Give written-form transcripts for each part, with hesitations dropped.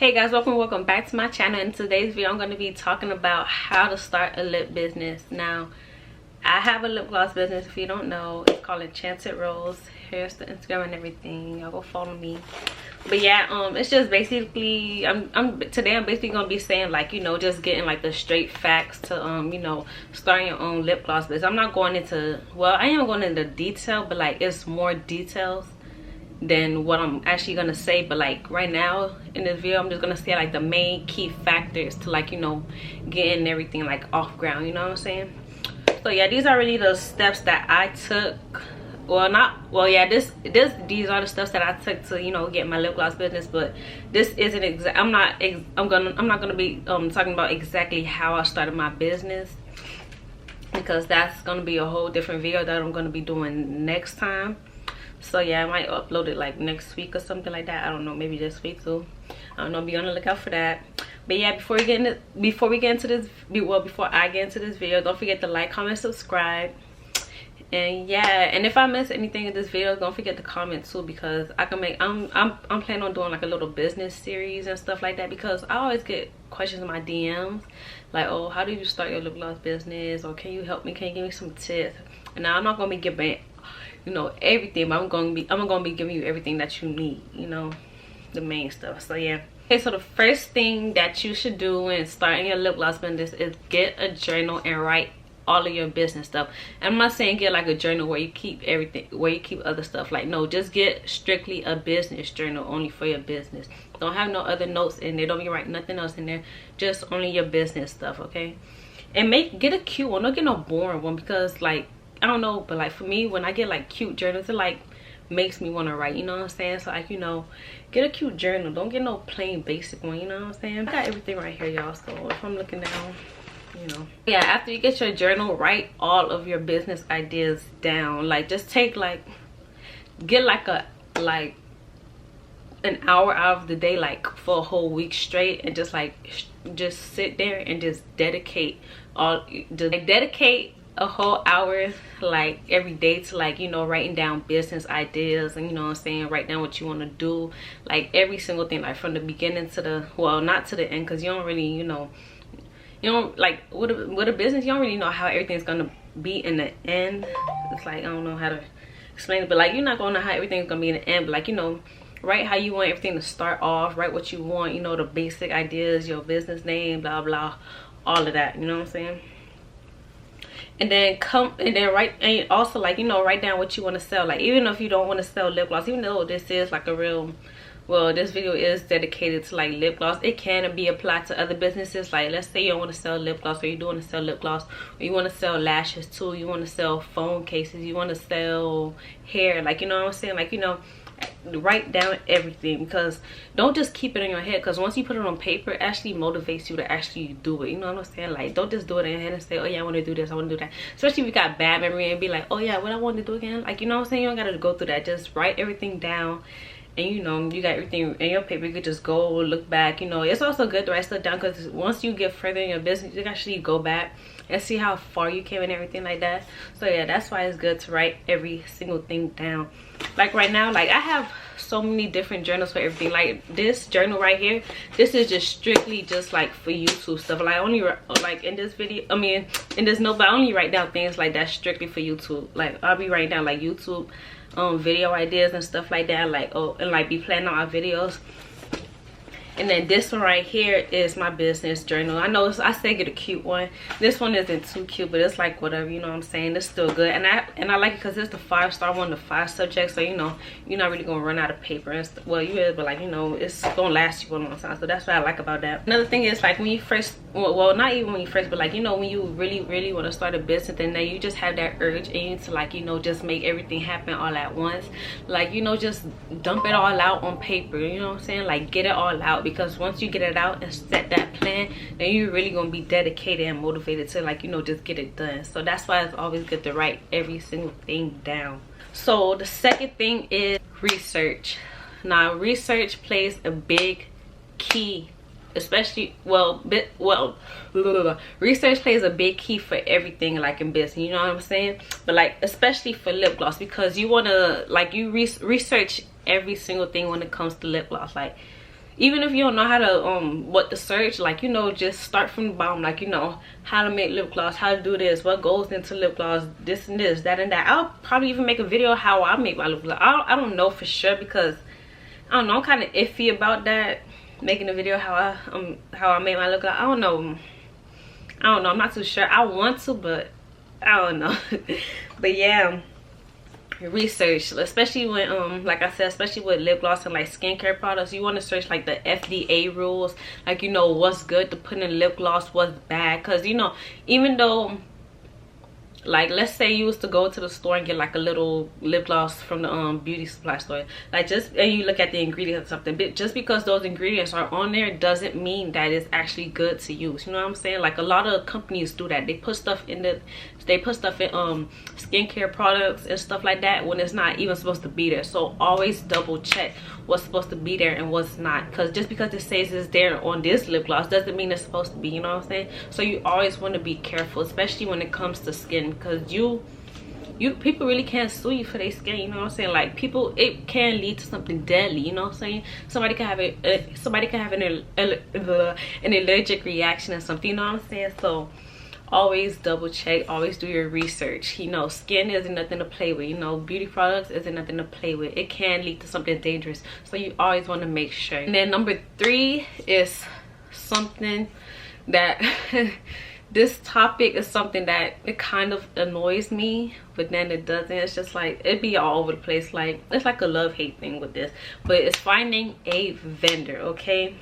Hey guys, welcome back to my channel. In today's video I'm going to be talking about how to start a lip business. Now I have a lip gloss business. If you don't know, it's called Enchanted Rose. Here's the Instagram and everything. Y'all go follow me. But yeah, it's just basically today I'm basically gonna be saying, like, you know, just getting like the straight facts to you know, starting your own lip gloss business. I'm not going into, well, I am going into detail, but like it's more details than what I'm actually gonna say. But like right now in this video I'm just gonna say like the main key factors to, like, you know, getting everything like off ground, you know what I'm saying? So yeah, these are really the steps that I took. These are the steps that I took to, you know, get my lip gloss business. But this isn't exact. I'm not gonna be talking about exactly how I started my business, because that's gonna be a whole different video that I'm gonna be doing next time. So yeah, I might upload it like next week or something like that. I don't know, maybe this week too. I don't know, be on the lookout for that. But yeah, before I get into this video, don't forget to like, comment, subscribe. And yeah, and if I miss anything in this video, don't forget to comment too, because I can make I'm planning on doing like a little business series and stuff like that, because I always get questions in my DMs like, oh, how do you start your lip gloss business, or can you help me, can you give me some tips? And now I'm not gonna be giving, you know, everything, but I'm gonna be giving you everything that you need, you know, the main stuff. So yeah. Okay, so the first thing that you should do when starting your lip gloss business is get a journal and write all of your business stuff. And I'm not saying get like a journal where you keep everything, where you keep other stuff. Like, no, just get strictly a business journal only for your business. Don't have no other notes in there, don't be writing nothing else in there, just only your business stuff. Okay, and get a cute one, don't get no boring one, because like, I don't know, but like for me, when I get like cute journals, it like makes me want to write, you know what I'm saying? So like, you know, get a cute journal, don't get no plain basic one, you know what I'm saying? I got everything right here, y'all. So if I'm looking down, you know, yeah, after you get your journal, write all of your business ideas down. Like, just take like, get like an hour out of the day, like for a whole week straight, and just sit there and just dedicate a whole hour like every day to, like, you know, writing down business ideas. And you know what I'm saying, write down what you want to do, like every single thing, like from the beginning to the, well, not to the end, because you don't really, you know, you don't, like with a business, you don't really know how everything's gonna be in the end. It's like, I don't know how to explain it, but like, you're not gonna know how everything's gonna be in the end, but like, you know, write how you want everything to start off, write what you want, you know, the basic ideas, your business name, blah blah, all of that, you know what I'm saying? And then write, and also, like, you know, write down what you want to sell. Like, even if you don't want to sell lip gloss, even though this is like a real, well, this video is dedicated to like lip gloss, it can be applied to other businesses. Like, let's say you don't want to sell lip gloss, or you do want to sell lip gloss, or you want to sell lashes too, you want to sell phone cases, you want to sell hair, like, you know what I'm saying? Like, you know, write down everything, because don't just keep it in your head, because once you put it on paper, it actually motivates you to actually do it, you know what I'm saying? Like, don't just do it in your head and say, oh yeah, I want to do this, I want to do that, especially if you got bad memory, and be like, oh yeah, what I want to do again, like, you know what I'm saying? You don't gotta go through that. Just write everything down, and you know, you got everything in your paper. You could just go look back. You know, it's also good to write stuff down, because once you get further in your business, you can actually go back and see how far you came and everything like that. So yeah, that's why it's good to write every single thing down. Like right now, like I have so many different journals for everything. Like this journal right here, this is just strictly just like for YouTube stuff. Like, I only like in this video, I mean in this notebook, I only write down things like that strictly for YouTube. Like, I'll be writing down like YouTube video ideas and stuff like that, like, oh, and like be planning on our videos. And then this one right here is my business journal. I know I say get a cute one. This one isn't too cute, but it's like whatever, you know what I'm saying? It's still good, and I like it because it's the 5-star one, the 5 subjects. So you know, you're not really gonna run out of paper and stuff. Well, you is, but like, you know, it's gonna last you for a long time. So that's what I like about that. Another thing is, like, when you first, well, not even when you first, but like, you know, when you really want to start a business, and then you just have that urge in you to, like, you know, just make everything happen all at once. Like, you know, just dump it all out on paper, you know what I'm saying? Like, get it all out, because once you get it out and set that plan, then you're really gonna be dedicated and motivated to, like, you know, just get it done. So that's why it's always good to write every single thing down. So the second thing is research. Now, research plays a big key, especially, research plays a big key for everything, like in business, you know what I'm saying? But like, especially for lip gloss, because you want to, like, you research every single thing when it comes to lip gloss. Like, even if you don't know how to what to search, like, you know, just start from the bottom, like, you know, how to make lip gloss, how to do this, what goes into lip gloss, this and this, that and that. I'll probably even make a video how I make my lip gloss. I don't know for sure, because I don't know, I'm kind of iffy about that, making a video how I make my lip gloss. I don't know, I'm not too sure. I want to, but I don't know. But yeah, research, especially when like I said, especially with lip gloss and like skincare products, you want to search like the FDA rules, like, you know, what's good to put in lip gloss, what's bad. Because, you know, even though, like, let's say you was to go to the store and get like a little lip gloss from the beauty supply store, like, just, and you look at the ingredients or something, but just because those ingredients are on there doesn't mean that it's actually good to use. You know what I'm saying? Like, a lot of companies do that. They put stuff in skincare products and stuff like that when it's not even supposed to be there. So always double check what's supposed to be there and what's not, because just because it says it's there on this lip gloss doesn't mean it's supposed to be, you know what I'm saying? So you always want to be careful, especially when it comes to skin, because people really can't sue you for their skin, you know what I'm saying? Like, people, it can lead to something deadly, you know what I'm saying? Somebody can have an allergic reaction or something, you know what I'm saying? So always double check, always do your research. You know, skin isn't nothing to play with, you know, beauty products isn't nothing to play with. It can lead to something dangerous, so you always want to make sure. And then number 3 is something that this topic is something that it kind of annoys me, but then it doesn't. It's just like, it be all over the place. Like, it's like a love-hate thing with this, but it's finding a vendor, okay?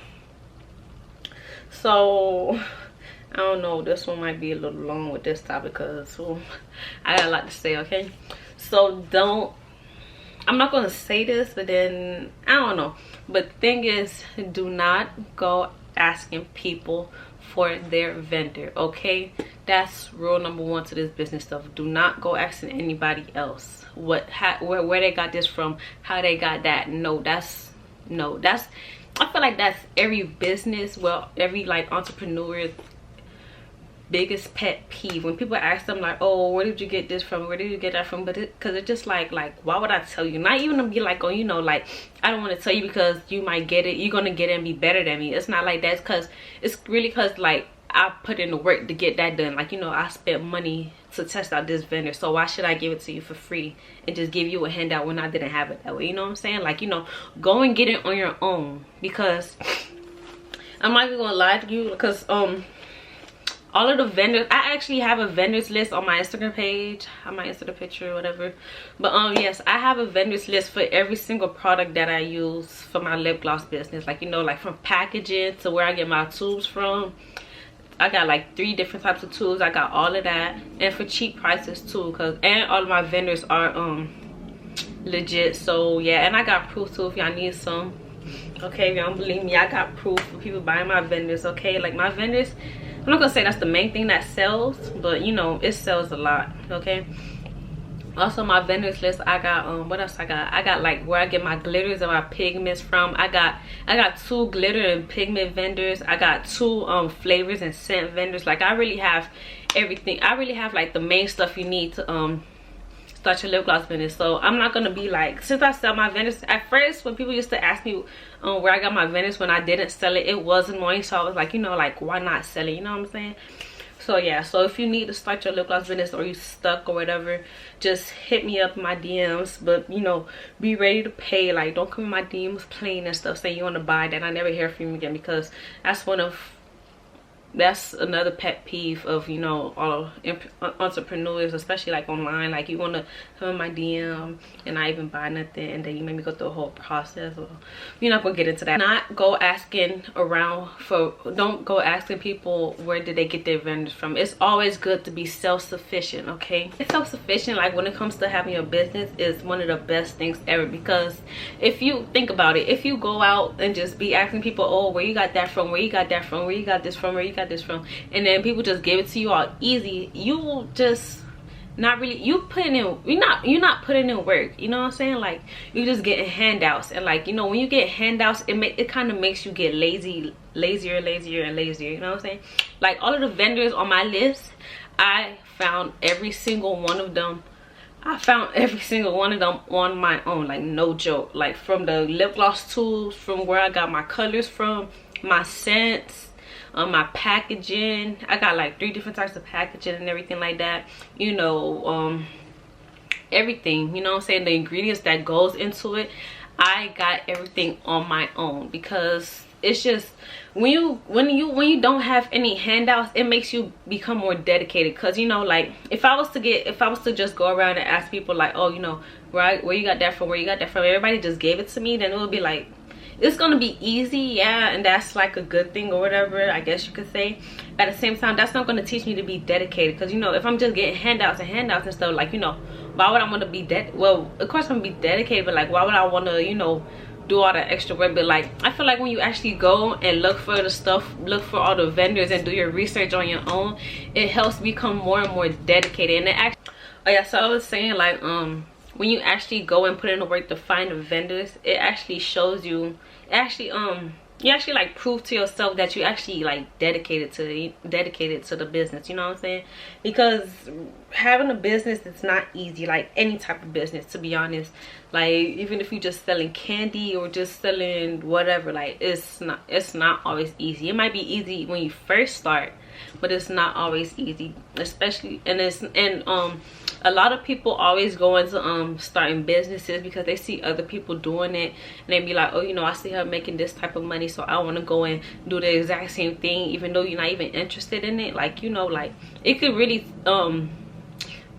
So I don't know, this one might be a little long with this topic, because I got a lot to say, okay? So I'm not gonna say this, but then I don't know, but the thing is, do not go asking people for their vendor, okay? That's rule number 1 to this business stuff. Do not go asking anybody else where they got this from, how they got that. I feel like that's every business, well, every like entrepreneur's biggest pet peeve, when people ask them like, oh, where did you get this from, where did you get that from? But because it's just like why would I tell you? Not even to be like, oh, you know, like, I don't want to tell you because you might get it, you're gonna get it and be better than me. It's not like that, because it's really because, like, I put in the work to get that done. Like, you know, I spent money to test out this vendor, so why should I give it to you for free and just give you a handout when I didn't have it that way? You know what I'm saying? Like, you know, go and get it on your own, because I'm not even gonna lie to you, because all of the vendors, I actually have a vendors list on my Instagram page. I might insert a picture or whatever, but yes, I have a vendors list for every single product that I use for my lip gloss business. Like, you know, like from packaging to where I get my tubes from. I got like 3 different types of tubes. I got all of that, and for cheap prices too, and all of my vendors are legit. So yeah, and I got proof too if y'all need some, okay? If y'all don't believe me, I got proof for people buying my vendors, okay? Like, my vendors, I'm not gonna say that's the main thing that sells, but you know, it sells a lot, okay? Also, my vendors list, I got what else I got like where I get my glitters and my pigments from. I got 2 glitter and pigment vendors. I got 2 flavors and scent vendors. Like, I really have everything. I really have like the main stuff you need to start your lip gloss business. So I'm not gonna be like, since I sell my vendors, at first when people used to ask me where I got my vendors, when I didn't sell it, it was annoying. So I was like, you know, like, why not sell it? You know what I'm saying? So yeah, so if you need to start your lip gloss business, or you stuck or whatever, just hit me up in my DMs. But you know, be ready to pay. Like, don't come in my DMs playing and stuff saying you want to buy that I never hear from you again, because that's another pet peeve of, you know, all entrepreneurs, especially like online. Like, you want to come in my DM and not even buy nothing, and then you make me go through a whole process. Well, we're not gonna get into that. Don't go asking people where did they get their vendors from. It's always good to be self-sufficient, okay? It's self-sufficient, like, when it comes to having a business, is one of the best things ever. Because if you think about it, if you go out and just be asking people, oh, where you got that from, where you got that from, where you got this from, where you got this from, and then people just give it to you all easy, you will just not really, you're not putting in work, you know what I'm saying? Like, you just getting handouts, and like, you know, when you get handouts, it kind of makes you get lazier and lazier, you know what I'm saying? Like, all of the vendors on my list, I found every single one of them I found every single one of them on my own, like no joke. Like from the lip gloss tools, from where I got my colors from, my scents, my packaging. I got like 3 different types of packaging and everything like that, you know. Everything, you know what I'm saying, the ingredients that goes into it. I got everything on my own, because it's just when you don't have any handouts, it makes you become more dedicated. Because you know, like if I was to just go around and ask people like, oh, you know, where you got that from, where you got that from, everybody just gave it to me, then it would be like, it's gonna be easy, yeah, and that's like a good thing or whatever, I guess you could say. At the same time, that's not gonna teach me to be dedicated, because you know, if I'm just getting handouts and stuff, like, you know, why would I want to be well, of course I'm gonna be dedicated, but like, why would I want to, you know, do all the extra work? But like, I feel like when you actually go and look for the stuff, look for all the vendors and do your research on your own, it helps become more and more dedicated. And it actually, oh yeah, so I was saying, like, when you actually go and put in the work to find the vendors, it actually shows you, you actually like prove to yourself that you actually like dedicated to the business, you know what I'm saying? Because having a business, it's not easy, like any type of business, to be honest. Like even if you're just selling candy or just selling whatever, like it's not always easy. It might be easy when you first start, but it's not always easy, especially, and a lot of people always go into starting businesses because they see other people doing it, and they be like, oh, you know, I see her making this type of money, so I want to go and do the exact same thing, even though you're not even interested in it. Like, you know, like it could really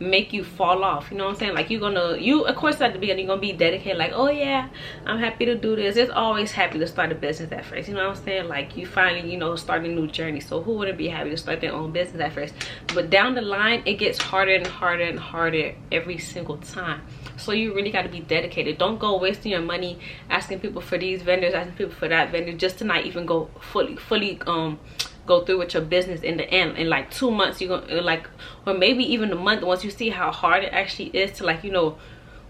make you fall off, you know what I'm saying? Like you of course at the beginning you're gonna be dedicated, like, oh yeah, I'm happy to do this. It's always happy to start a business at first, you know what I'm saying? Like you finally, you know, start a new journey, so who wouldn't be happy to start their own business at first? But down the line, it gets harder and harder and harder every single time. So you really got to be dedicated. Don't go wasting your money asking people for these vendors, asking people for that vendor, just to not even go fully go through with your business in the end. In like 2 months, you're gonna, like, or maybe even a month, once you see how hard it actually is to, like, you know,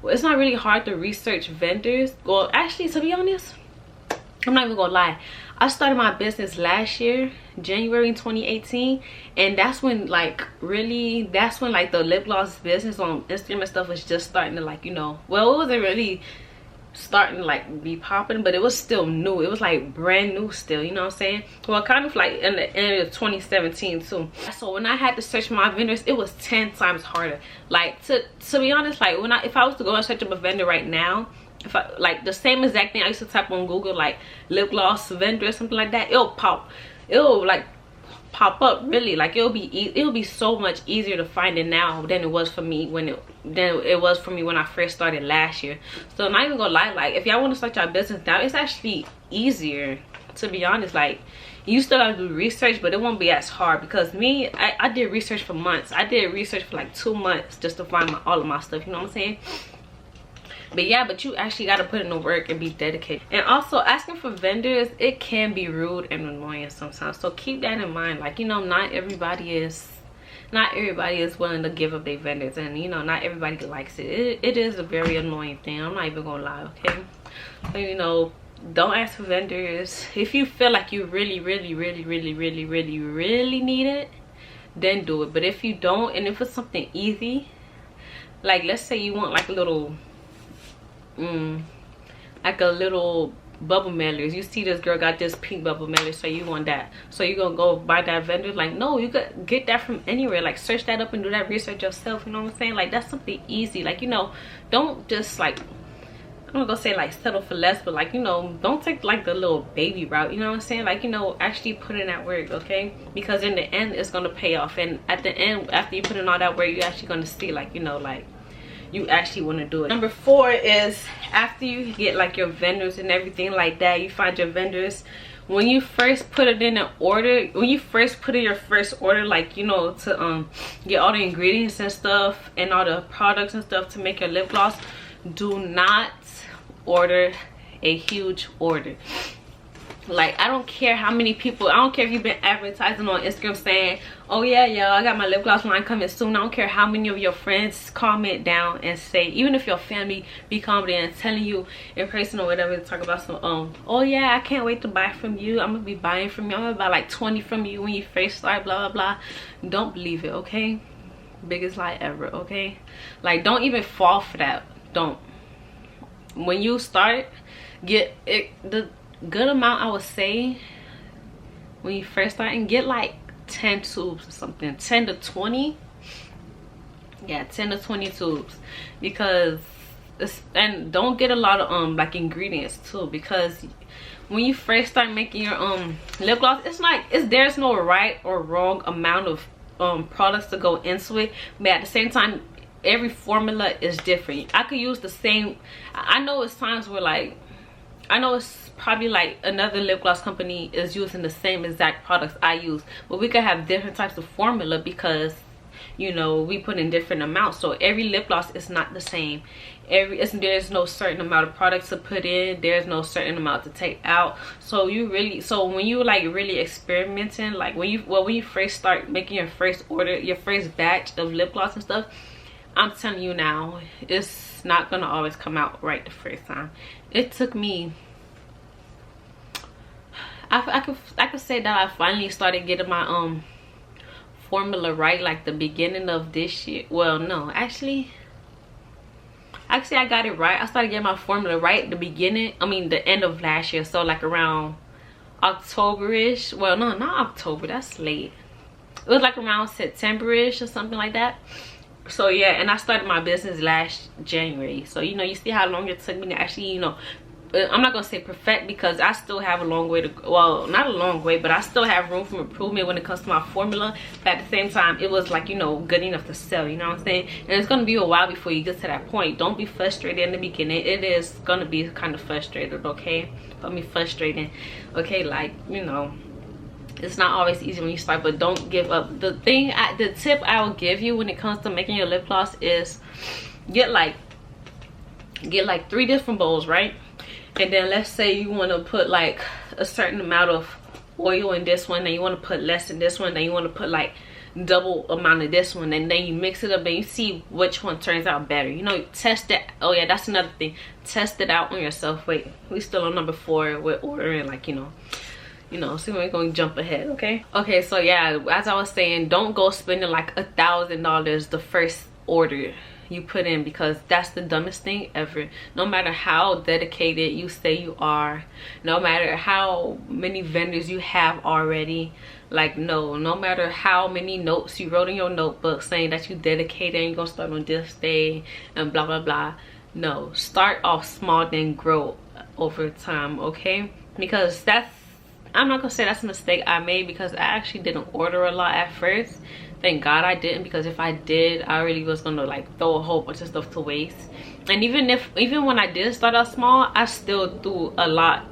well, it's not really hard to research vendors. Well, actually, to be honest, I'm not even gonna lie, I started my business last year, January 2018, and that's when like the lip gloss business on Instagram and stuff was just starting to, like, you know, well, it wasn't really starting to like be popping, but it was still new. It was like brand new still, you know what I'm saying? Well, kind of like in the end of 2017 too. So when I had to search my vendors, it was 10 times harder. Like to be honest, like if I was to go and search up a vendor right now, if I like the same exact thing I used to type on Google, like lip gloss vendor or something like that, it'll like pop up, really. Like it'll be so much easier to find it now than it was for me when I first started last year. So I'm not even gonna lie, like if y'all want to start your business now, it's actually easier, to be honest. Like you still gotta do research, but it won't be as hard, because me, I did research for months. I did research for like 2 months just to find all of my stuff, you know what I'm saying? But yeah, but you actually got to put in the work and be dedicated. And also, asking for vendors, it can be rude and annoying sometimes, so keep that in mind. Like, you know, not everybody is willing to give up their vendors, and you know, not everybody likes it. It is a very annoying thing, I'm not even gonna lie, okay? So, you know, don't ask for vendors. If you feel like you really need it, then do it. But if you don't, and if it's something easy, like let's say you want like a little bubble mailers. You see this girl got this pink bubble mailer, so you want that, so you're gonna go buy that vendor. Like, no, you could get that from anywhere. Like, search that up and do that research yourself, you know what I'm saying? Like, that's something easy. Like, you know, don't just like, I'm not gonna say like settle for less, but like, you know, don't take like the little baby route, you know what I'm saying? Like, you know, actually put in that work, okay? Because in the end, it's gonna pay off. And at the end, after you put in all that work, you're actually gonna see, like, you know, like you actually want to do it. Number 4 is, after you get like your vendors and everything like that, you find your vendors. When you first put it in an order, when you first put in your first order, like, you know, to get all the ingredients and stuff and all the products and stuff to make your lip gloss, do not order a huge order. Like, I don't care how many people, I don't care if you've been advertising on Instagram saying, oh yeah, y'all, I got my lip gloss line coming soon. I don't care how many of your friends comment down and say, even if your family be commenting and telling you in person or whatever, to talk about some oh yeah, I can't wait to buy from you, I'm gonna be buying from you, I'm gonna buy like 20 from you when you first start, blah blah blah. Don't believe it, okay? biggest lie ever. Okay, like don't even fall for that. Don't. When you start, get it the good amount, I would say, when you first start, and get like 10 tubes or something, 10 to 20. Yeah, 10 to 20 tubes, because and don't get a lot of like ingredients too, because when you first start making your lip gloss, it's like there's no right or wrong amount of products to go into it, but at the same time every formula is different. I could use the same, I know it's times where like, I know it's probably like another lip gloss company is using the same exact products I use, but we could have different types of formula because, you know, we put in different amounts. So every lip gloss is not the same. There's no certain amount of products to put in, there's no certain amount to take out. So when you like really experimenting, like when you first start making your first order, your first batch of lip gloss and stuff, I'm telling you now, it's not gonna always come out right the first time. It took me, I could say that I finally started getting my formula right like the beginning of this year. Well, no, actually I got it right. I started getting my formula right the end of last year. So like around October-ish. Well, no, not October, that's late. It was like around September-ish or something like that. So yeah, and I started my business last January. So, you know, you see how long it took me to actually, you know, I'm not gonna say perfect, because I still have a long way to go. Well, not a long way, but I still have room for improvement when it comes to my formula. But at the same time, it was like, you know, good enough to sell, you know what I'm saying? And it's gonna be a while before you get to that point. Don't be frustrated in the beginning. It is gonna be kind of frustrated, okay? Don't be frustrated, okay? Like, you know, it's not always easy when you start, but don't give up. The tip I will give you when it comes to making your lip gloss is get like 3 different bowls, right? And then let's say you want to put like a certain amount of oil in this one, then you want to put less in this one, then you want to put like double amount of this one, and then you mix it up and you see which one turns out better. You know, test it. Oh yeah, that's another thing, test it out on yourself. Wait, we still on number 4 with ordering, like, you know, so we're gonna jump ahead. Okay, so yeah, as I was saying, don't go spending like $1,000 the first order you put in, because that's the dumbest thing ever. No matter how dedicated you say you are, no matter how many vendors you have already, like, no matter how many notes you wrote in your notebook saying that you dedicated and you're gonna start on this day and blah blah blah, no, start off small, then grow over time, okay? Because I'm not gonna say that's a mistake I made, because I actually didn't order a lot at first. Thank God I didn't, because if I did, I really was gonna like throw a whole bunch of stuff to waste. And even when I did start out small, I still threw a lot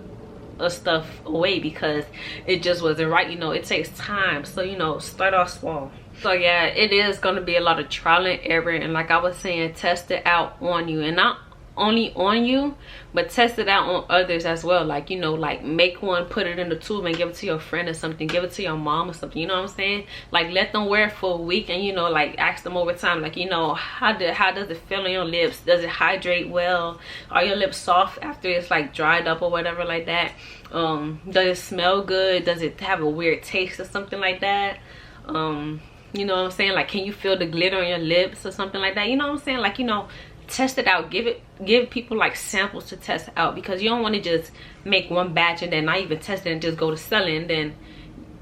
of stuff away because it just wasn't right. You know, it takes time. So, you know, start off small. So yeah, it is gonna be a lot of trial and error, and like I was saying, test it out on you, and not only on you, but test it out on others as well. Like, you know, like make one, put it in the tube and give it to your friend or something, give it to your mom or something, you know what I'm saying? Like, let them wear it for a week, and, you know, like ask them over time, like, you know, how does it feel on your lips? Does it hydrate well? Are your lips soft after it's like dried up or whatever like that? Does it smell good? Does it have a weird taste or something like that? You know what I'm saying? Like, can you feel the glitter on your lips or something like that? You know what I'm saying? Like, you know, test it out. Give people like samples to test out, because you don't want to just make one batch and then not even test it and just go to selling, and then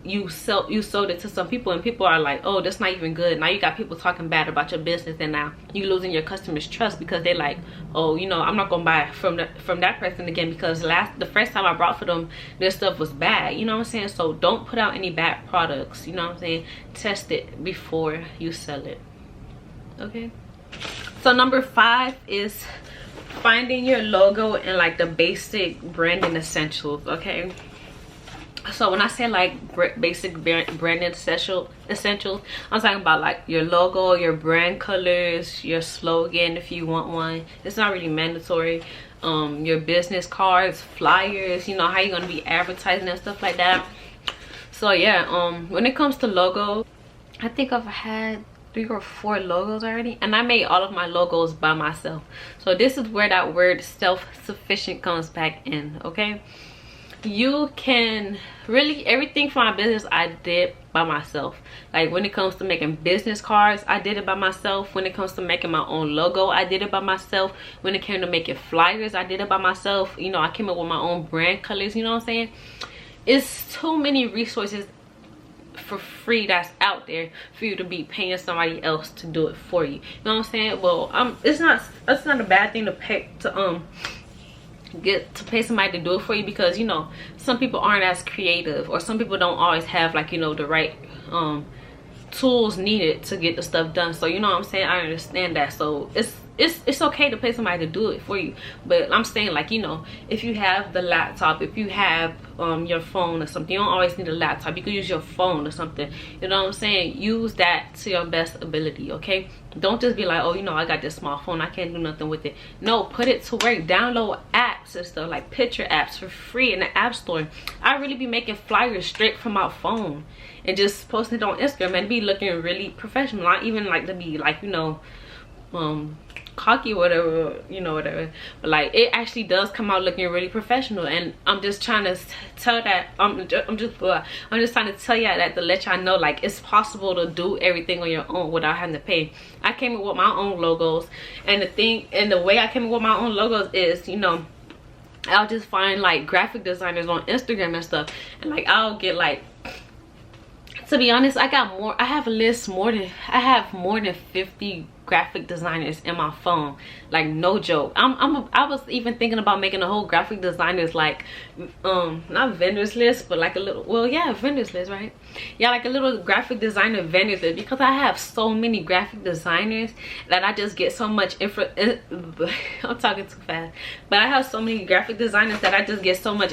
you sold it to some people and people are like, oh, that's not even good. Now you got people talking bad about your business, and now you losing your customers' trust because they're like, oh, you know, I'm not gonna buy from that person again, because the first time I brought for them, their stuff was bad. You know what I'm saying? So don't put out any bad products, you know what I'm saying? Test it before you sell it. Okay, so number 5 is finding your logo and like the basic branding essentials. Okay, so when I say like basic branding essentials, I'm talking about like your logo, your brand colors, your slogan if you want one. It's not really mandatory. Your business cards, flyers, you know, how you're gonna be advertising and stuff like that. So yeah, when it comes to logo, I think I've had 3 or 4 logos already, and I made all of my logos by myself. So this is where that word self-sufficient comes back in. Okay, you can really, everything for my business I did by myself. Like when it comes to making business cards, I did it by myself. When it comes to making my own logo, I did it by myself. When it came to making flyers, I did it by myself. You know, I came up with my own brand colors, you know what I'm saying? It's too many resources for free that's out there for you to be paying somebody else to do it for you. You know what I'm saying? Well, it's not a bad thing to pay to pay somebody to do it for you, because you know some people aren't as creative, or some people don't always have, like, you know, the right tools needed to get the stuff done. So you know what I'm saying, I understand that. So it's okay to pay somebody to do it for you. But I'm saying, like, you know, if you have the laptop, if you have your phone or something, you don't always need a laptop, you could use your phone or something, you know what I'm saying? Use that to your best ability, okay? Don't just be like, oh, you know, I got this small phone, I can't do nothing with it. No, put it to work. Download apps and stuff, like picture apps for free in the app store. I really be making flyers straight from my phone and just posting it on Instagram and be looking really professional. Not even like to be like, you know, cocky or whatever, you know, whatever, but like it actually does come out looking really professional. And I'm just trying to tell that I'm just trying to tell y'all that, to let y'all know, like, it's possible to do everything on your own without having to pay. I came up with my own logos, and the way I came up with my own logos is, you know, I'll just find like graphic designers on Instagram and stuff, and like I'll get, like, to be honest, I have more than 50 graphic designers in my phone, like, no joke. I was even thinking about making a whole graphic designers, like, not vendors list, but like a little, well, yeah, vendors list, right? Yeah, like a little graphic designer vendors list, because I have so many graphic designers that I just get so much I'm talking too fast, but I have so many graphic designers that I just get so much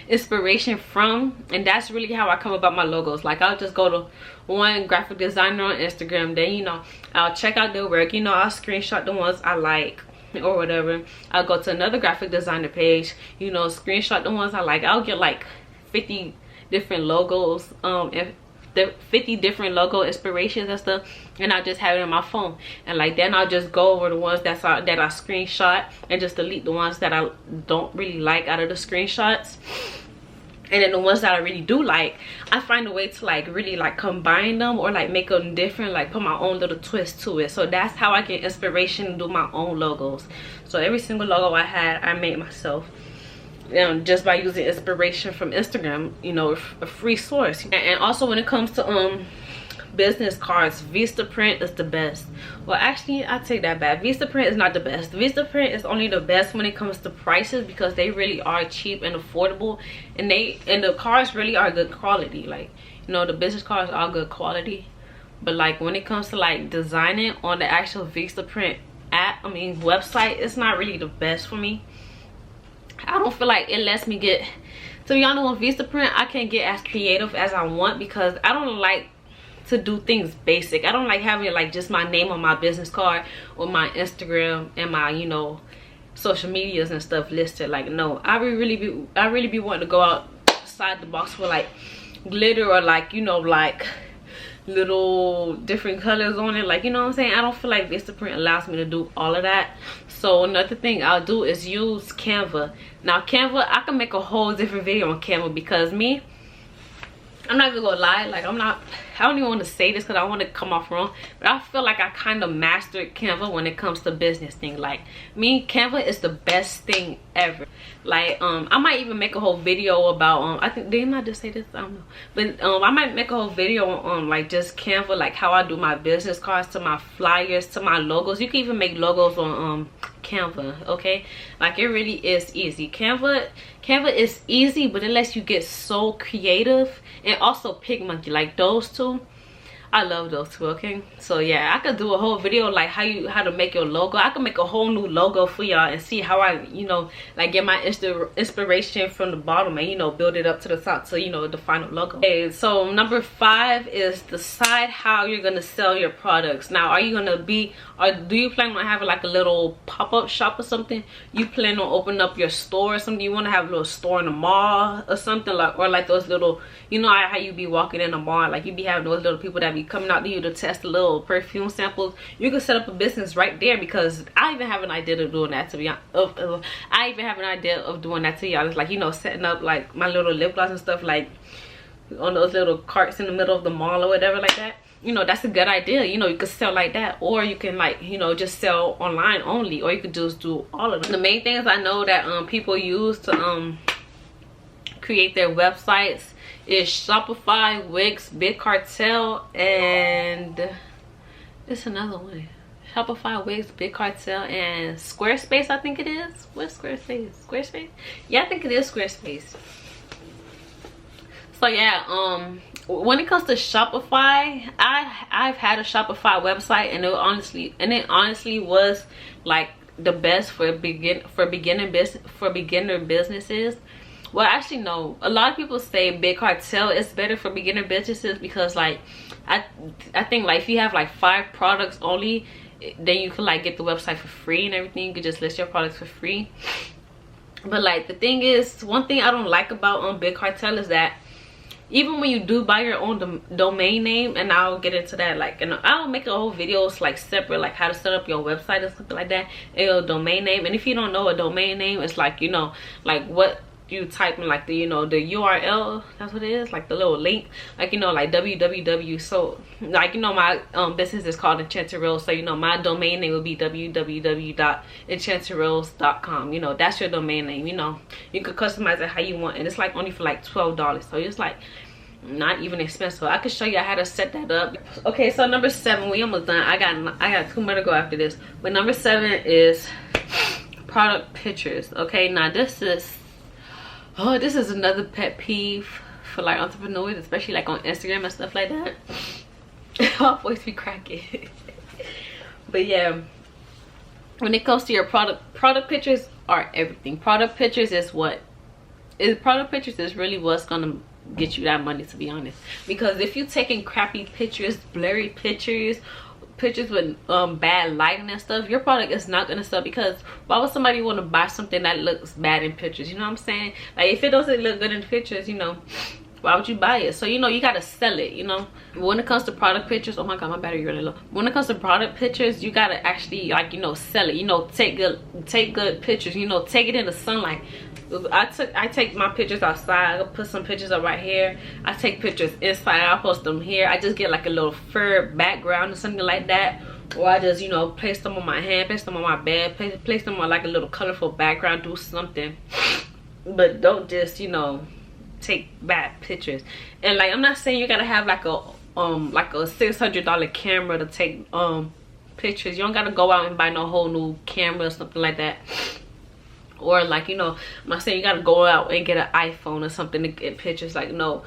inspiration from, and that's really how I come about my logos. Like, I'll just go to one graphic designer on Instagram, then, you know, I'll check out their work, you know, I'll screenshot the ones I like or whatever. I'll go to another graphic designer page, you know, screenshot the ones I like. I'll get like 50 different logos, and the 50 different logo inspirations and stuff, and I just have it on my phone. And like, then I'll just go over the ones that I screenshot and just delete the ones that I don't really like out of the screenshots. And then the ones that I really do like, I find a way to like really like combine them, or like make them different, like put my own little twist to it. So that's how I get inspiration to do my own logos. So every single logo I had, I made myself, just by using inspiration from Instagram, you know, a free source. And also when it comes to business cards, Vistaprint is the best. Well, actually, I take that back. Vistaprint is not the best. Vistaprint is only the best when it comes to prices, because they really are cheap and affordable, and the cards really are good quality. Like, you know, the business cards are good quality, but like when it comes to like designing on the actual Vistaprint app, website, it's not really the best for me. I don't feel like it lets me get, to be honest, on Vistaprint I can't get as creative as I want, because I don't like to do things basic. I don't like having like just my name on my business card or my Instagram and my, you know, social medias and stuff listed. Like, no, I really be wanting to go outside the box for like glitter, or like, you know, like little different colors on it, like, you know what I'm saying? I don't feel like Vistaprint allows me to do all of that. So another thing I'll do is use Canva. Now Canva, I can make a whole different video on Canva, because I'm not even gonna lie, like, I don't even want to say this because I want to come off wrong, but I feel like I kind of mastered Canva when it comes to business thing. Like, Canva is the best thing ever. Like, I might even make a whole video about, I think, didn't I just say this? I don't know. But I might make a whole video on like just Canva, like how I do my business cards, to my flyers, to my logos. You can even make logos on Canva, okay? Like, it really is easy. Canva is easy, but it lets you get so creative. And also PicMonkey, like those two, I love those two, okay? So yeah, I could do a whole video like how to make your logo. I could make a whole new logo for y'all and see how I, you know, like get my inspiration from the bottom and, you know, build it up to the top to, you know, the final logo. Okay, so number 5 is decide how you're gonna sell your products. Now, are you gonna be, or do you plan on having like a little pop-up shop or something? You plan on opening up your store or something? You want to have a little store in the mall or something, like, or like those little, you know how you be walking in the mall, like you be having those little people that be be coming out to you to test the little perfume samples, you can set up a business right there. Because I even have an idea of doing that, to be honest. I even have an idea of doing that, to y'all. It's like, you know, setting up like my little lip gloss and stuff, like on those little carts in the middle of the mall or whatever like that. You know, that's a good idea. You know, you could sell like that, or you can, like, you know, just sell online only, or you could just do all of them. The main things I know that people use to create their websites is Shopify, Wix, Big Cartel, and it's another one. Shopify, Wix, Big Cartel, and Squarespace, I think it is. What's Squarespace? Squarespace? Yeah, I think it is Squarespace. So yeah, when it comes to Shopify, I've had a Shopify website, and it honestly was like the best for beginner businesses. Well, actually no, a lot of people say Big Cartel is better for beginner businesses, because like I think like if you have like 5 products only, then you can like get the website for free and everything. You could just list your products for free. But like the thing is, one thing I don't like about Big Cartel is that even when you do buy your own domain name, and I'll get into that, like, and I'll make a whole videos like separate, like how to set up your website or something like that, and your domain name. And if you don't know a domain name, it's like, you know, like what you type in, like the, you know, the URL, that's what it is, like the little link, like, you know, like www. So like, you know, my business is called Enchanted Rose, so you know my domain name will be www.enchantedrose.com. you know, that's your domain name. You know, you could customize it how you want, and it's like only for like $12, so it's like not even expensive. I could show you how to set that up. Okay, so number 7, we almost done. I got 2 more to go after this, but number 7 is product pictures. Okay, now this is another pet peeve for like entrepreneurs, especially like on Instagram and stuff like that. My voice be cracking. But yeah, when it comes to your product pictures are everything. Product pictures is really what's gonna get you that money, to be honest. Because if you're taking crappy pictures, blurry pictures with bad lighting and stuff, your product is not gonna sell. Because why would somebody want to buy something that looks bad in pictures? You know what I'm saying? Like, if it doesn't look good in pictures, you know, why would you buy it? So, you know, you gotta sell it. You know, when it comes to product pictures, oh my god, my battery really low. When it comes to product pictures, you gotta actually, like, you know, sell it. You know, take good pictures. You know, take it in the sunlight. I take my pictures outside. I'll put some pictures up right here. I take pictures inside. I'll post them here. I just get like a little fur background or something like that, or I just, you know, place them on my hand, place them on my bed, place them on like a little colorful background. Do something, but don't just, you know, take bad pictures. And like, I'm not saying you gotta have like a $600 camera to take pictures. You don't gotta go out and buy no whole new camera or something like that. Or like, you know, I'm not saying you gotta go out and get an iPhone or something to get pictures. Like, no,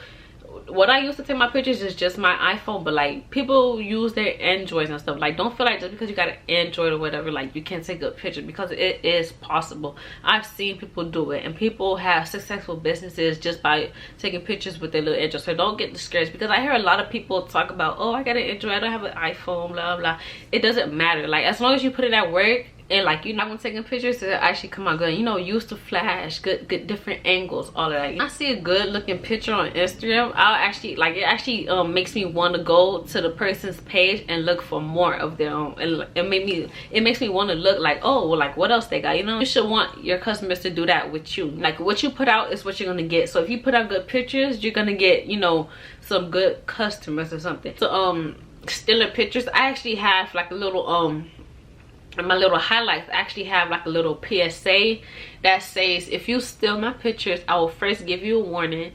what I use to take my pictures is just my iPhone. But like, people use their Androids and stuff. Like, don't feel like just because you got an Android or whatever, like you can't take good pictures, because it is possible. I've seen people do it, and people have successful businesses just by taking pictures with their little Android. So don't get discouraged, because I hear a lot of people talk about, oh, I got an Android, I don't have an iPhone, blah blah. It doesn't matter. Like, as long as you put it at work, and like, you're not when taking pictures to actually come out good, you know, use the flash, good different angles, all of that. When I see a good looking picture on Instagram, I'll actually, like, it actually makes me want to go to the person's page and look for more of their own. And it makes me want to look like, oh, well, like, what else they got? You know, you should want your customers to do that with you. Like, what you put out is what you're gonna get. So if you put out good pictures, you're gonna get, you know, some good customers or something. So stealing pictures, I actually have like a little in my little highlights, I actually have like a little PSA that says, if you steal my pictures, I will first give you a warning,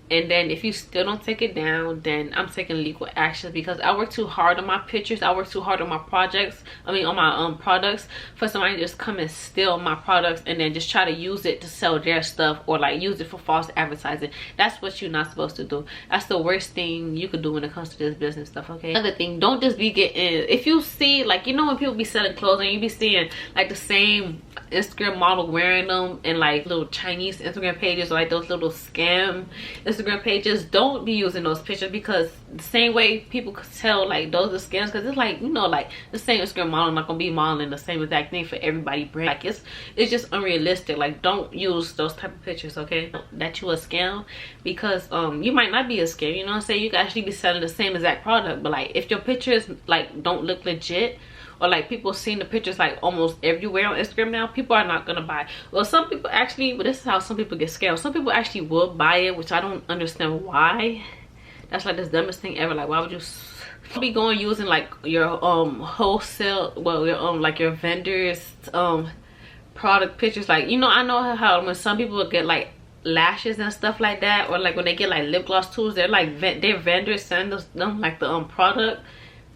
and then if you still don't take it down, then I'm taking legal action. Because I work too hard on my pictures, I work too hard on my projects, I mean on my products, for somebody to just come and steal my products and then just try to use it to sell their stuff, or like use it for false advertising. That's what you're not supposed to do. That's the worst thing you could do when it comes to this business stuff. Okay, another thing, don't just be getting, if you see, like, you know, when people be selling clothes and you be seeing like the same Instagram model wearing them, and like little Chinese Instagram pages, or like those little scam Instagram Instagram pages, don't be using those pictures, because the same way people could tell like those are scams, because it's like, you know, like the same Instagram model not gonna be modeling the same exact thing for everybody brand. Like it's just unrealistic. Like, don't use those type of pictures, okay, that you a scam, because you might not be a scam, you know what I'm saying? You could actually be selling the same exact product, but like if your pictures like don't look legit, or like people seeing the pictures like almost everywhere on Instagram now, people are not gonna buy. Well, some people actually, but this is how some people get scammed. Some people actually will buy it, which I don't understand why. That's like the dumbest thing ever. Like, why would you be going using like your wholesale, well, your like your vendors product pictures? Like, you know, I know how when some people get like lashes and stuff like that, or like when they get like lip gloss tools, they're like their vendors send them like the product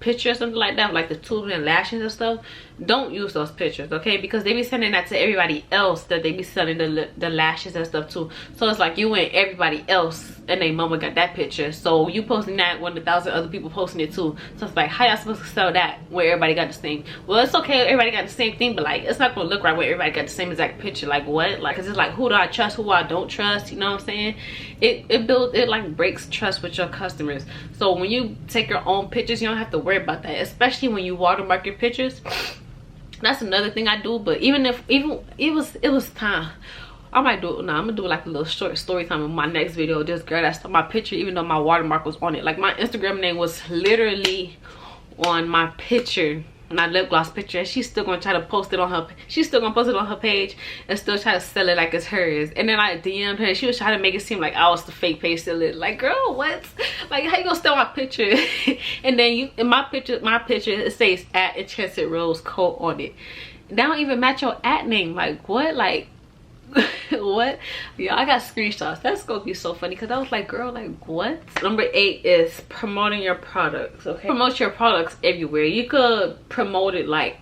picture or something like that, like the tubes and lashes and stuff. Don't use those pictures, okay, because they be sending that to everybody else that they be selling the lashes and stuff too. So it's like you and everybody else and their mama got that picture, so you posting that when 1,000 other people posting it too. So it's like, how y'all supposed to sell that where everybody got the same? Well, it's okay, everybody got the same thing, but like it's not gonna look right when everybody got the same exact picture. Like, what? Like, cause it's like, who do I trust, who I don't trust, you know what I'm saying? It like breaks trust with your customers. So when you take your own pictures, you don't have to worry about that, especially when you watermark your pictures. That's another thing I do. But even it was time, I might do it now. I'm gonna do like a little short story time in my next video. This girl that stole my picture, even though my watermark was on it. Like, my Instagram name was literally on my picture, my lip gloss picture, and she's still gonna try to post it on her, she's still gonna post it on her page and still try to sell it like it's hers. And then I DM'd her and she was trying to make it seem like I was the fake page seller. Like, girl, what? Like, how you gonna steal my picture? And then you, in my picture it says @Enchanted Rose Co on it. That don't even match your @ name. Like, what? Like, what? Yeah, I got screenshots. That's gonna be so funny, because I was like, girl, like, what? Number 8 is promoting your products, okay? Promote your products everywhere. You could promote it like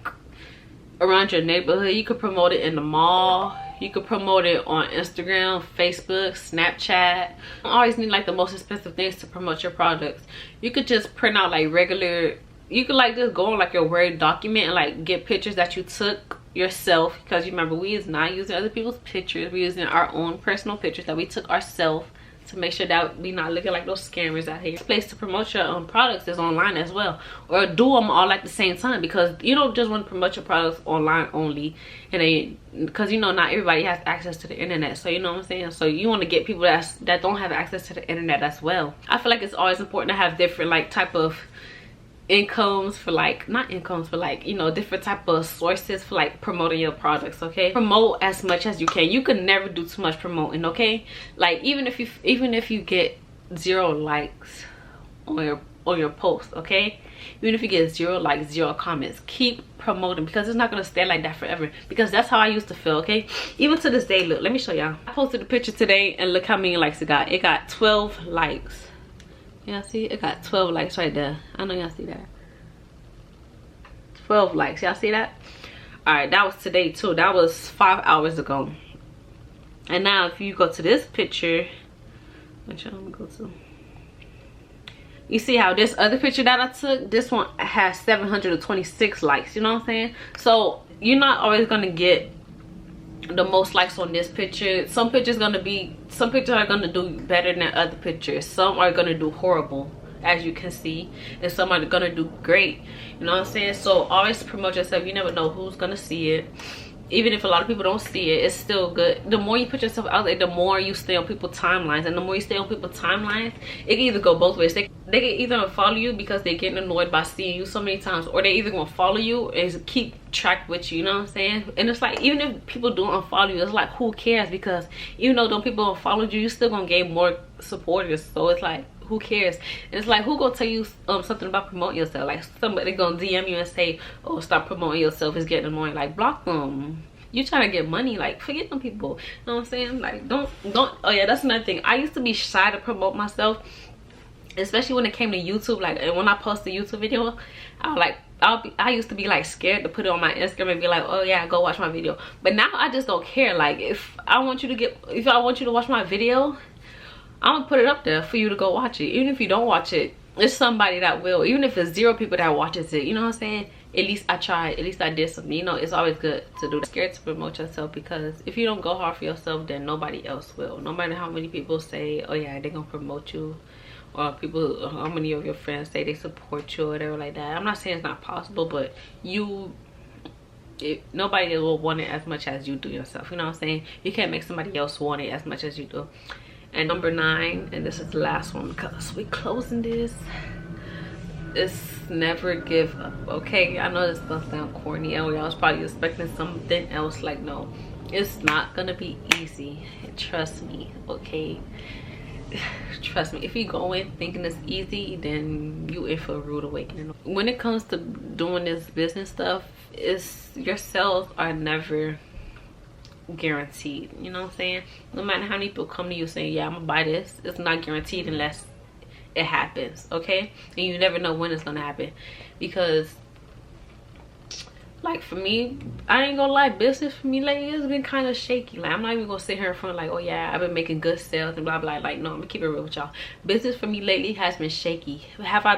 around your neighborhood. You could promote it in the mall. You could promote it on Instagram, Facebook, Snapchat. You don't always need like the most expensive things to promote your products. You could just print out like regular, you could like just go on like your Word document and like get pictures that you took yourself, because you remember, we is not using other people's pictures, we're using our own personal pictures that we took ourselves, to make sure that we not looking like those scammers out here. The place to promote your own products is online as well, or do them all at the same time, because you don't just want to promote your products online only, and then because you know not everybody has access to the internet. So you know what I'm saying, so you want to get people that don't have access to the internet as well. I feel like it's always important to have different like type of incomes for like, not incomes, but like, you know, different type of sources for like promoting your products, okay? Promote as much as you can. You can never do too much promoting, okay? Like, even if you get 0 likes on your post, okay? Even if you get 0 likes, 0 comments, keep promoting, because it's not gonna stay like that forever, because that's how I used to feel, okay? Even to this day. Look, let me show y'all. I posted a picture today and look how many likes it got. It got 12 likes. Y'all see? It got 12 likes right there. I know y'all see that. 12 likes. Y'all see that? Alright, that was today too. That was 5 hours ago. And now if you go to this picture, which one I'm gonna go to? You see how this other picture that I took, this one has 726 likes. You know what I'm saying? So you're not always gonna get the most likes on this picture. Some pictures are gonna do better than other pictures. Some are gonna do horrible, as you can see, and some are gonna do great. You know what I'm saying? So always promote yourself. You never know who's gonna see it. Even if a lot of people don't see it, it's still good. The more you put yourself out there, the more you stay on people's timelines, and the more you stay on people's timelines, it can either go both ways. They can either follow you because they're getting annoyed by seeing you so many times, or they either gonna follow you and keep track with you. You know what I'm saying? And it's like, even if people do unfollow you, it's like, who cares? Because even though those people unfollowed you, you still gonna gain more supporters. So it's like, who cares? And it's like, who gonna tell you something about promoting yourself? Like, somebody gonna DM you and say, oh, stop promoting yourself, it's getting annoying. Like, block them. You trying to get money, like, forget them people. You know what I'm saying? Like, don't. Oh yeah, that's another thing. I used to be shy to promote myself, especially when it came to YouTube. Like, and when I post a YouTube video, I used to be like scared to put it on my Instagram and be like, oh yeah, go watch my video. But now I just don't care. Like, if I want you to watch my video, I'm gonna put it up there for you to go watch it. Even if you don't watch it, it's somebody that will. Even if it's 0 people that watches it, you know what I'm saying? at least I tried, at least I did something. You know, it's always good to do that. Scared to promote yourself, because if you don't go hard for yourself, then nobody else will. No matter how many people say, oh yeah, they're gonna promote you, or people, how many of your friends say they support you or whatever like that. I'm not saying it's not possible, but nobody will want it as much as you do yourself. You know what I'm saying? You can't make somebody else want it as much as you do. And number 9, and this is the last one because we're closing this, is never give up. Okay, I know this gonna sound corny, and y'all was probably expecting something else. Like, no, it's not gonna be easy. Trust me, okay? Trust me, if you go in thinking it's easy, then you in for a rude awakening. When it comes to doing this business stuff, your sales are never guaranteed. You know what I'm saying? No matter how many people come to you saying, yeah, I'm gonna buy this, it's not guaranteed unless it happens. Okay? And you never know when it's gonna happen, because like for me, I ain't gonna lie, business for me lately has been kind of shaky. Like, I'm not even gonna sit here in front like, oh yeah, I've been making good sales and blah blah. Like, no, I'm gonna keep it real with y'all. Business for me lately has been shaky. Have I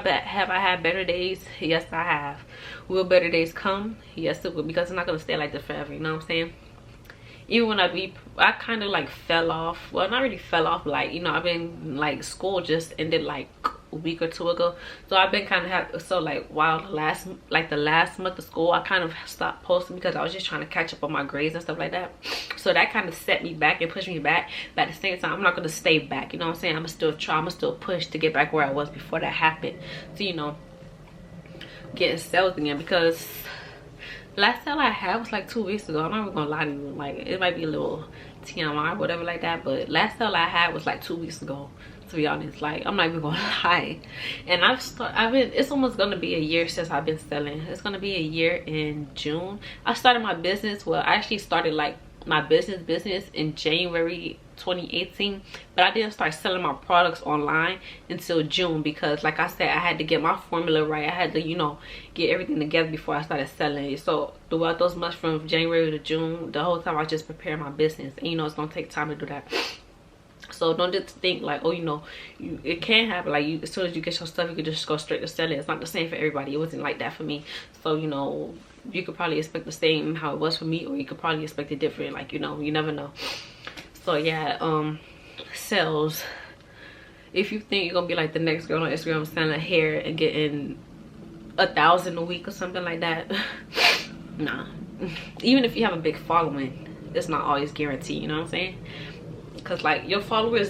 had better days? Yes, I have. Will better days come? Yes, it will, because it's not gonna stay like this forever. You know what I'm saying? Even when I kind of like fell off. Well, not really fell off, like, you know, I've been like, school just ended like a week or 2 ago, so I've been kind of so like, while the last month of school, I kind of stopped posting because I was just trying to catch up on my grades and stuff like that. So that kind of set me back and pushed me back, but at the same time, I'm not going to stay back. You know what I'm saying? I'm gonna still try, I'm gonna still push to get back where I was before that happened, so, you know, getting sales again. Because last sale I had was like 2 weeks ago. I'm not even gonna lie to you, like, it might be a little TMI or whatever like that, but last sale I had was like 2 weeks ago, to be honest. Like, I'm not even gonna lie. And it's almost gonna be a year since I've been selling. It's gonna be a year in June. I started my business, well, I actually started like my business in January 2018, but I didn't start selling my products online until June, because like I said, I had to get my formula right. I had to, you know, get everything together before I started selling it. So throughout those months from January to June, the whole time I just prepared my business, and you know, it's gonna take time to do that. So don't just think like, oh, you know, it can happen. Like, as soon as you get your stuff, you can just go straight to selling. It's not the same for everybody. It wasn't like that for me. So, you know, you could probably expect the same how it was for me, or you could probably expect it different. Like, you know, you never know. So yeah, sales. If you think you're gonna be like the next girl on Instagram selling hair and getting 1,000 a week or something like that, nah. Even if you have a big following, it's not always guaranteed. You know what I'm saying? Because like, your followers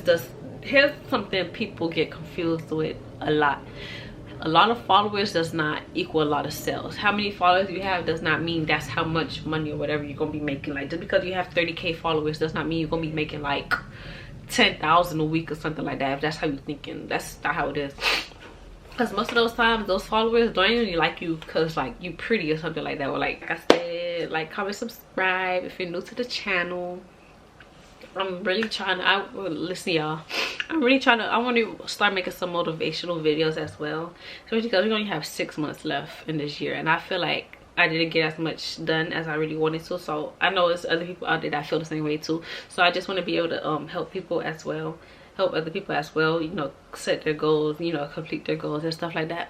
here's something people get confused with a lot. A lot of followers does not equal a lot of sales. How many followers you have does not mean that's how much money or whatever you're gonna be making. Like, just because you have 30K followers does not mean you're gonna be making like 10,000 a week or something like that. If that's how you're thinking, that's not how it is. Because most of those times, those followers don't even like you because like you pretty or something like that. Or like I said, like, comment, subscribe if you're new to the channel. I'm really trying to, listen y'all, I want to start making some motivational videos as well, especially because we only have 6 months left in this year, and I feel like I didn't get as much done as I really wanted to. So I know there's other people out there that feel the same way too, so I just want to be able to help people as well, help other people as well, you know, set their goals, you know, complete their goals and stuff like that.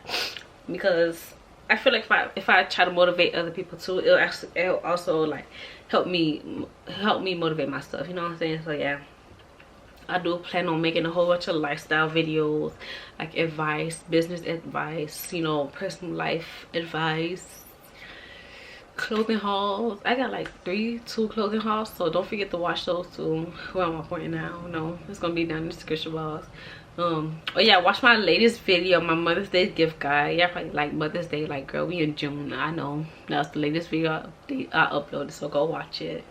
Because I feel like if I try to motivate other people too, it'll also like help me motivate myself. You know what I'm saying? So yeah, I do plan on making a whole bunch of lifestyle videos, like advice, business advice, you know, personal life advice, clothing hauls. I got like 2 clothing hauls, so don't forget to watch those too. Where am I pointing now? No, it's gonna be down in the description box. Oh yeah, watch my latest video, my Mother's Day gift guide. Yeah, probably like Mother's Day, like, girl, we in June. I know that's the latest video I uploaded, so go watch it.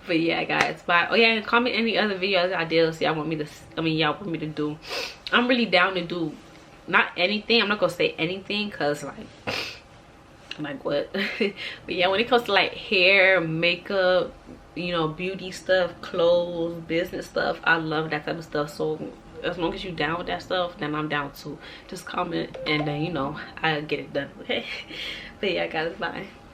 But yeah, guys, bye. Oh yeah, and comment any other videos ideas y'all want me to do. I'm really down to do, not anything, I'm not gonna say anything, because like what? But yeah, when it comes to like hair, makeup, you know, beauty stuff, clothes, business stuff, I love that type of stuff. So as long as you down with that stuff, then I'm down too. Just comment, and then, you know, I'll get it done. Okay. But yeah, guys, bye.